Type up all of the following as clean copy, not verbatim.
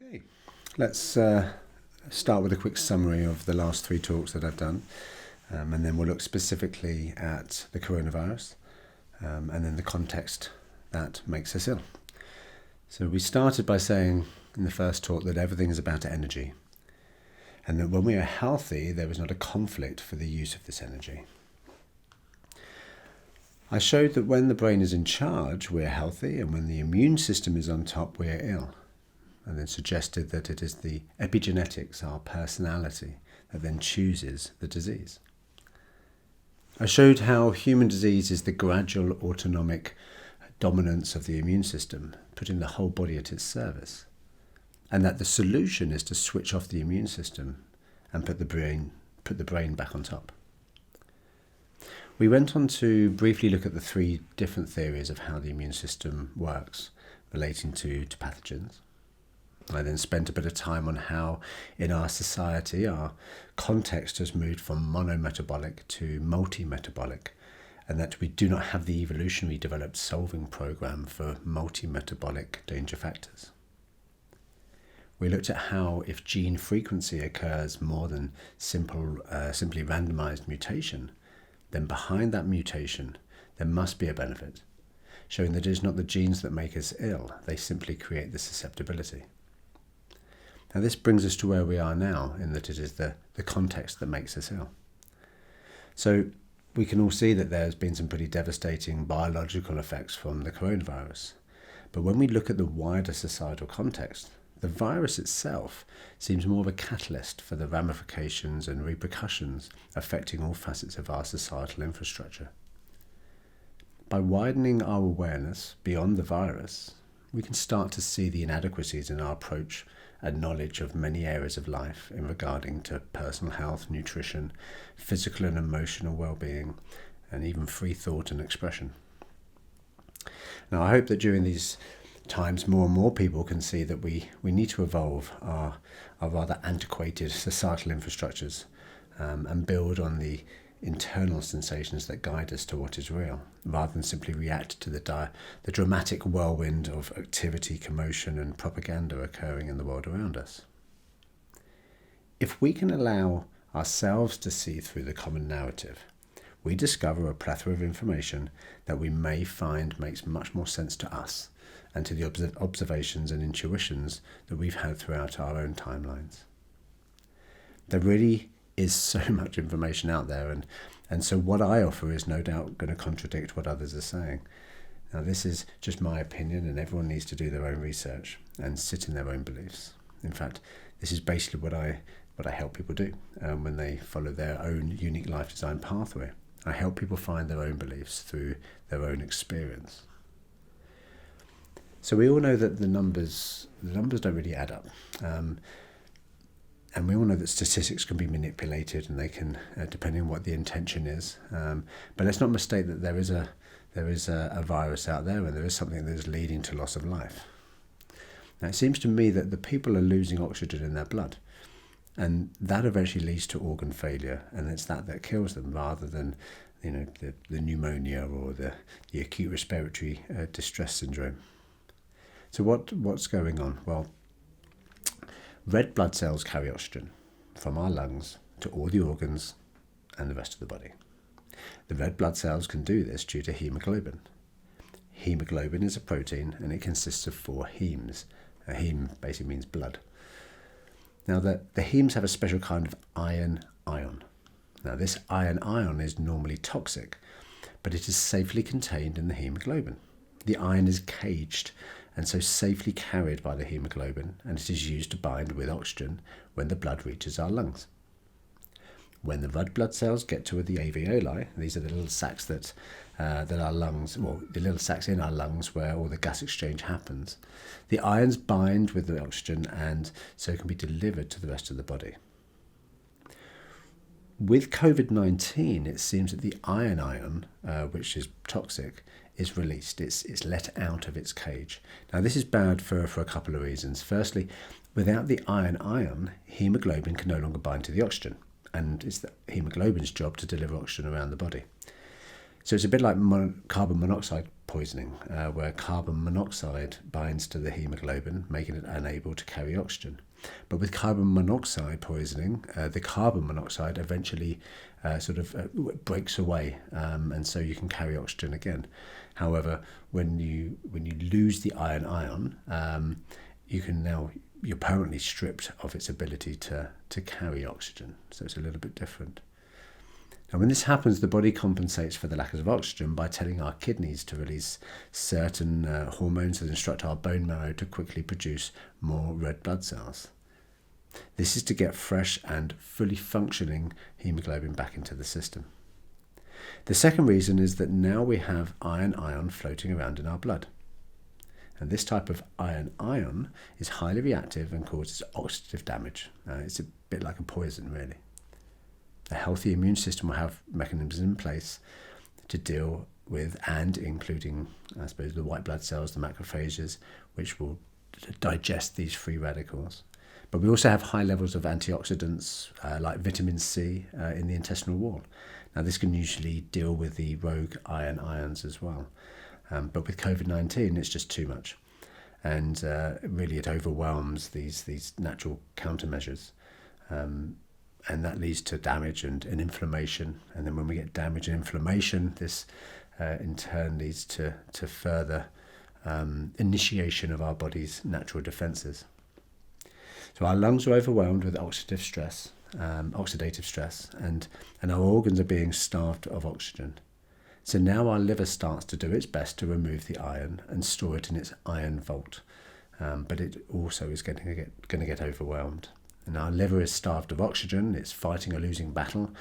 Okay, let's start with a quick summary of the last three talks that I've done, and then we'll look specifically at the coronavirus and then the context that makes us ill. So we started by saying in the first talk that everything is about energy, and that when we are healthy, there is not a conflict for the use of this energy. I showed that when the brain is in charge, we're healthy, and when the immune system is on top, we're ill. And then suggested that it is the epigenetics, our personality, that then chooses the disease. I showed how human disease is the gradual autonomic dominance of the immune system, putting the whole body at its service, and that the solution is to switch off the immune system and put the brain back on top. We went on to briefly look at the three different theories of how the immune system works relating to pathogens. I then spent a bit of time on how in our society our context has moved from monometabolic to multi-metabolic, and that we do not have the evolutionary developed solving program for multi-metabolic danger factors. We looked at how if gene frequency occurs more than simply randomized mutation, then behind that mutation there must be a benefit, showing that it is not the genes that make us ill, they simply create the susceptibility. Now this brings us to where we are now, in that it is the context that makes us ill. So we can all see that there's been some pretty devastating biological effects from the coronavirus. But when we look at the wider societal context, the virus itself seems more of a catalyst for the ramifications and repercussions affecting all facets of our societal infrastructure. By widening our awareness beyond the virus, we can start to see the inadequacies in our approach and knowledge of many areas of life in regarding to personal health, nutrition, physical and emotional well-being, and even free thought and expression. Now, I hope that during these times more and more people can see that we need to evolve our rather antiquated societal infrastructures and build on the internal sensations that guide us to what is real, rather than simply react to the dramatic whirlwind of activity, commotion and propaganda occurring in the world around us. If we can allow ourselves to see through the common narrative, we discover a plethora of information that we may find makes much more sense to us and to the observations and intuitions that we've had throughout our own timelines. There really is so much information out there, and so what I offer is no doubt going to contradict what others are saying. Now this is just my opinion, and everyone needs to do their own research and sit in their own beliefs. In fact, this is basically what I help people do when they follow their own unique life design pathway. I help people find their own beliefs through their own experience. So we all know that the numbers don't really add up. And we all know that statistics can be manipulated, and they can, depending on what the intention is. But let's not mistake that there is a virus out there, and there is something that is leading to loss of life. Now, it seems to me that the people are losing oxygen in their blood, and that eventually leads to organ failure, and it's that kills them, rather than the pneumonia or the acute respiratory distress syndrome. So what's going on? Well, red blood cells carry oxygen from our lungs to all the organs and the rest of the body. The red blood cells can do this due to hemoglobin. Hemoglobin is a protein, and it consists of 4 hemes. A heme basically means blood. Now the hemes have a special kind of iron ion. Now this iron ion is normally toxic, but it is safely contained in the hemoglobin. The iron is caged and so safely carried by the hemoglobin, and it is used to bind with oxygen when the blood reaches our lungs. When the red blood cells get to the alveoli, these are the little sacs that our lungs, well, the little sacs in our lungs where all the gas exchange happens, the ions bind with the oxygen and so can be delivered to the rest of the body. With COVID-19, it seems that the iron, which is toxic, is released. It's let out of its cage. Now this is bad for a couple of reasons. Firstly, without the iron, hemoglobin can no longer bind to the oxygen, and it's the hemoglobin's job to deliver oxygen around the body. So it's a bit like carbon monoxide poisoning, where carbon monoxide binds to the hemoglobin, making it unable to carry oxygen. But with carbon monoxide poisoning, the carbon monoxide eventually breaks away, and so you can carry oxygen again. However, when you lose the iron, you're permanently stripped of its ability to carry oxygen. So it's a little bit different. Now, when this happens, the body compensates for the lack of oxygen by telling our kidneys to release certain hormones that instruct our bone marrow to quickly produce more red blood cells. This is to get fresh and fully functioning hemoglobin back into the system. The second reason is that now we have iron floating around in our blood. And this type of iron is highly reactive and causes oxidative damage. It's a bit like a poison, really. A healthy immune system will have mechanisms in place to deal with, and including, I suppose, the white blood cells, the macrophages, which will digest these free radicals. But we also have high levels of antioxidants like vitamin C in the intestinal wall. Now, this can usually deal with the rogue ions as well. But with COVID-19, it's just too much. And really it overwhelms these natural countermeasures. And that leads to damage and inflammation. And then when we get damage and inflammation, this in turn leads to further initiation of our body's natural defences. So our lungs are overwhelmed with oxidative stress, and our organs are being starved of oxygen. So now our liver starts to do its best to remove the iron and store it in its iron vault. But it also is going to get overwhelmed. And our liver is starved of oxygen, it's fighting a losing battle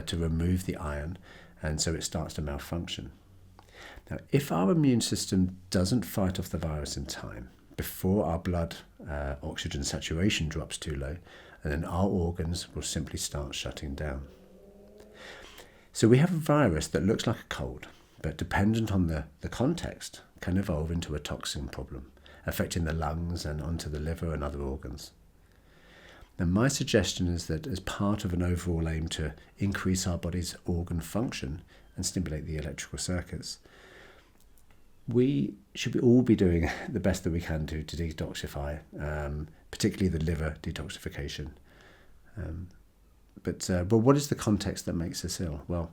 to remove the iron, and so it starts to malfunction. Now, if our immune system doesn't fight off the virus in time, before our blood oxygen saturation drops too low, and then our organs will simply start shutting down. So we have a virus that looks like a cold, but dependent on the context, can evolve into a toxin problem, affecting the lungs and onto the liver and other organs. Now, my suggestion is that as part of an overall aim to increase our body's organ function and stimulate the electrical circuits, we should all be doing the best that we can to detoxify, particularly the liver detoxification. But what is the context that makes us ill? Well,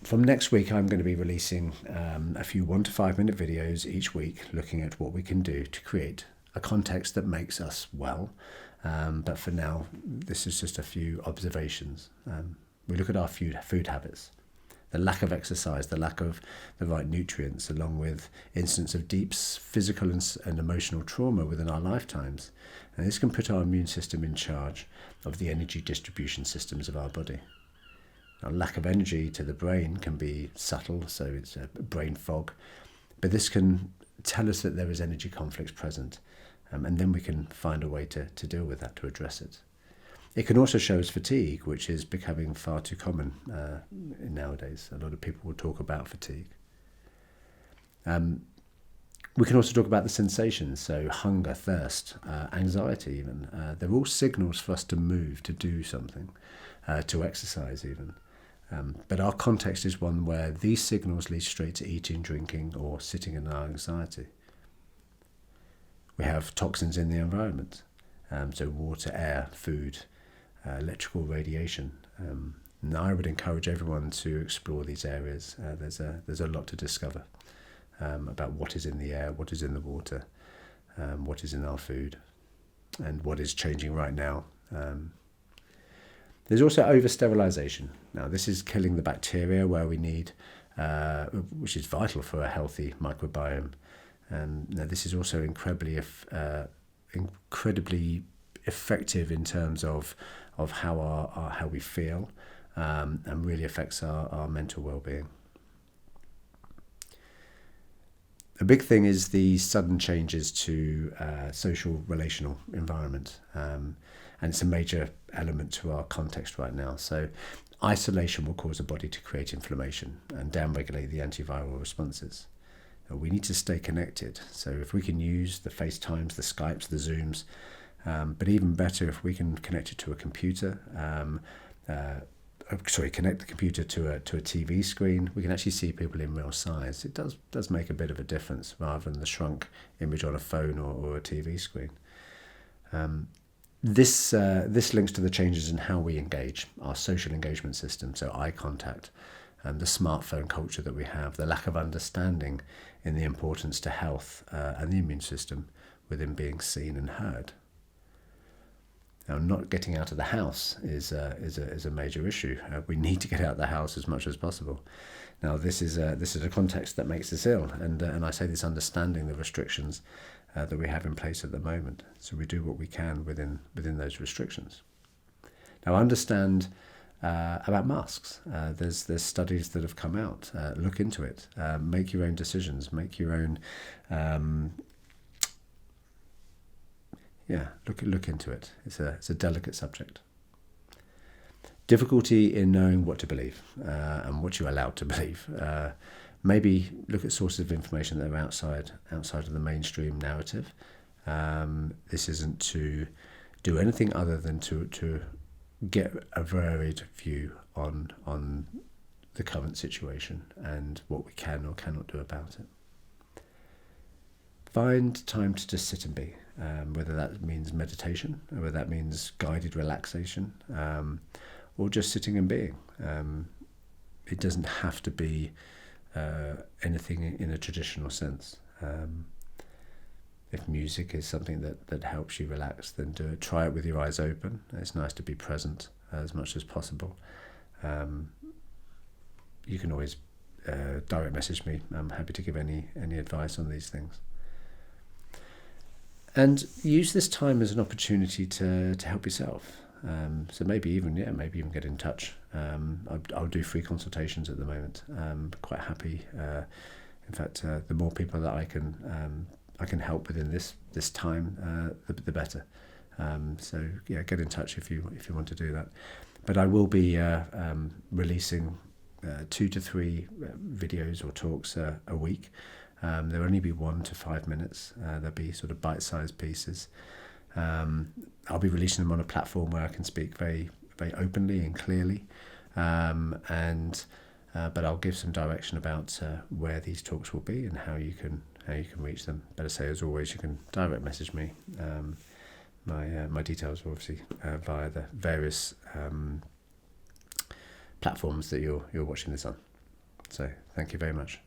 from next week, I'm going to be releasing a few 1 to 5 minute videos each week looking at what we can do to create a context that makes us well. But for now, this is just a few observations. We look at our food habits, the lack of exercise, the lack of the right nutrients, along with instances of deep physical and emotional trauma within our lifetimes. And this can put our immune system in charge of the energy distribution systems of our body. Now, lack of energy to the brain can be subtle, so it's a brain fog, but this can tell us that there is energy conflicts present, and then we can find a way to deal with that, to address it. It can also show us fatigue, which is becoming far too common nowadays. A lot of people will talk about fatigue. We can also talk about the sensations, so hunger, thirst, anxiety even. They're all signals for us to move, to do something, to exercise even. But our context is one where these signals lead straight to eating, drinking, or sitting in our anxiety. We have toxins in the environment, so water, air, food, electrical radiation. And I would encourage everyone to explore these areas. There's a lot to discover about what is in the air, what is in the water, what is in our food, and what is changing right now. There's also over-sterilization. Now, this is killing the bacteria where we need, which is vital for a healthy microbiome. Now, this is also incredibly effective in terms of how we feel, and really affects our mental well-being. A big thing is the sudden changes to social relational environment, and it's a major element to our context right now. So isolation will cause the body to create inflammation and downregulate the antiviral responses. We need to stay connected. So if we can use the FaceTimes, the Skypes, the Zooms, but even better if we can connect it to a computer, a connect the computer to a TV screen, we can actually see people in real size. It does make a bit of a difference rather than the shrunk image on a phone or a TV screen. This links to the changes in how we engage, our social engagement system, so eye contact, and the smartphone culture that we have, the lack of understanding in the importance to health and the immune system within being seen and heard. Now, not getting out of the house is a major issue. We need to get out of the house as much as possible. Now, this is a context that makes us ill, and I say this understanding the restrictions that we have in place at the moment. So we do what we can within those restrictions. Now, understand about masks. There's studies that have come out. Look into it. Make your own decisions. Make your own. Look into it. It's a delicate subject. Difficulty in knowing what to believe and what you're allowed to believe. Maybe look at sources of information that are outside of the mainstream narrative. This isn't to do anything other than to get a varied view on the current situation and what we can or cannot do about it. Find time to just sit and be, whether that means meditation, or whether that means guided relaxation, or just sitting and being. It doesn't have to be anything in a traditional sense. If music is something that helps you relax, then do it. Try it with your eyes open. It's nice to be present as much as possible. You can always direct message me. I'm happy to give any advice on these things. And use this time as an opportunity to help yourself. So maybe even get in touch. I'll do free consultations at the moment. Quite happy. In fact, the more people that I can help within this time, the better. So get in touch if you want to do that. But I will be releasing 2 to 3 videos or talks a week. There'll only be 1 to 5 minutes. There'll be sort of bite-sized pieces. I'll be releasing them on a platform where I can speak very, very openly and clearly, but I'll give some direction about where these talks will be and how you can reach them. Better say, as always, you can direct message me. My details are obviously via the various platforms that you're watching this on. So thank you very much.